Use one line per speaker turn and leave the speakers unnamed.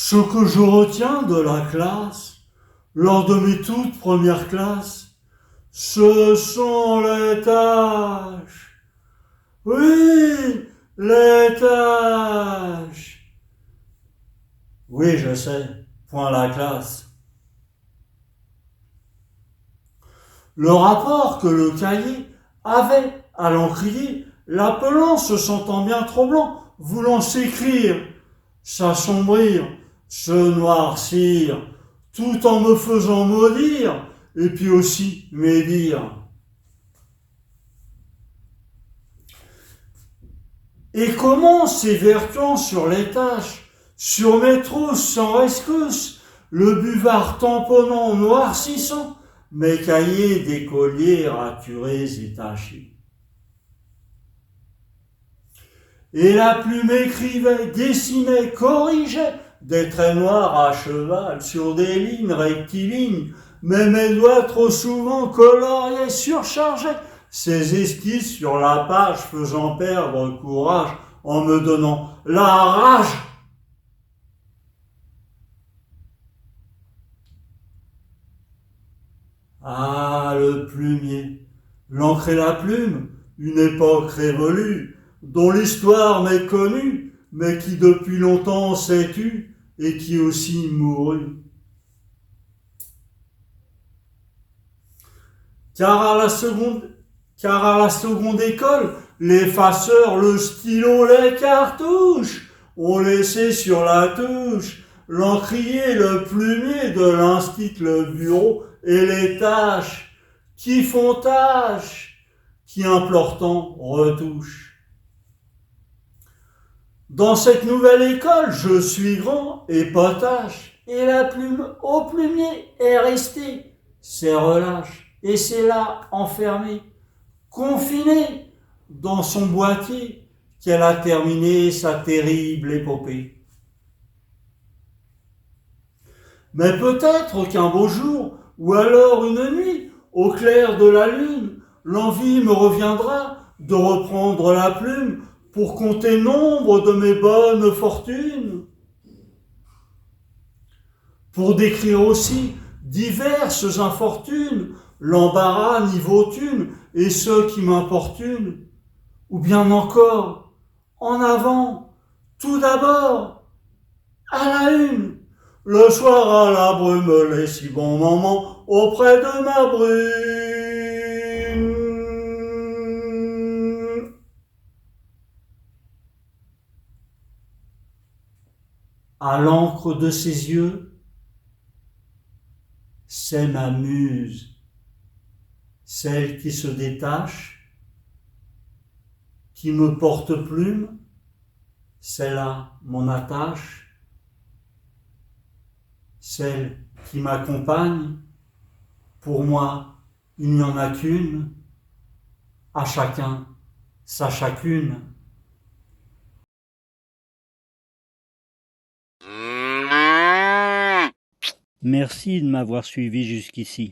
Ce que je retiens de la classe, lors de mes toutes premières classes, ce sont les tâches. Oui, les tâches. Oui, je sais, point la classe. Le rapport que le cahier avait à l'encrier, l'appelant, se sentant bien trop blanc, voulant s'écrire, s'assombrir, se noircir, tout en me faisant maudire, et puis aussi médire. Et comment s'évertuant sur les tâches, sur mes trousses sans rescousse, le buvard tamponnant, noircissant, mes cahiers d'écoliers raturés et tachés. Et la plume écrivait, dessinait, corrigeait des traits noirs à cheval sur des lignes rectilignes, mais mes doigts trop souvent coloriaient, surchargeaient ces esquisses sur la page, faisant perdre courage en me donnant la rage. Ah, le plumier, l'encre et la plume, une époque révolue, dont l'histoire m'est connue, mais qui depuis longtemps s'est tue, et qui aussi mourut. Car à la seconde, car à la seconde école, l'effaceur, le stylo, les cartouches ont laissé sur la touche l'encrier, le plumier de l'instit, le bureau et les tâches qui font tâche, qui implorent tant retouchent. Dans cette nouvelle école, je suis grand et potache, et la plume au plumier est restée. C'est relâche, et c'est là, enfermée, confinée dans son boîtier, qu'elle a terminé sa terrible épopée. Mais peut-être qu'un beau jour, ou alors une nuit, au clair de la lune, l'envie me reviendra de reprendre la plume pour compter nombre de mes bonnes fortunes, pour décrire aussi diverses infortunes, l'embarras niveau thune et ceux qui m'importunent, ou bien encore, en avant, tout d'abord, à la une, le soir à la brume, les si bons moments auprès de ma brune. À l'encre de ses yeux, c'est ma muse, celle qui se détache, qui me porte plume, c'est là mon attache, celle qui m'accompagne, pour moi, il n'y en a qu'une, à chacun sa chacune.
Merci de m'avoir suivi jusqu'ici.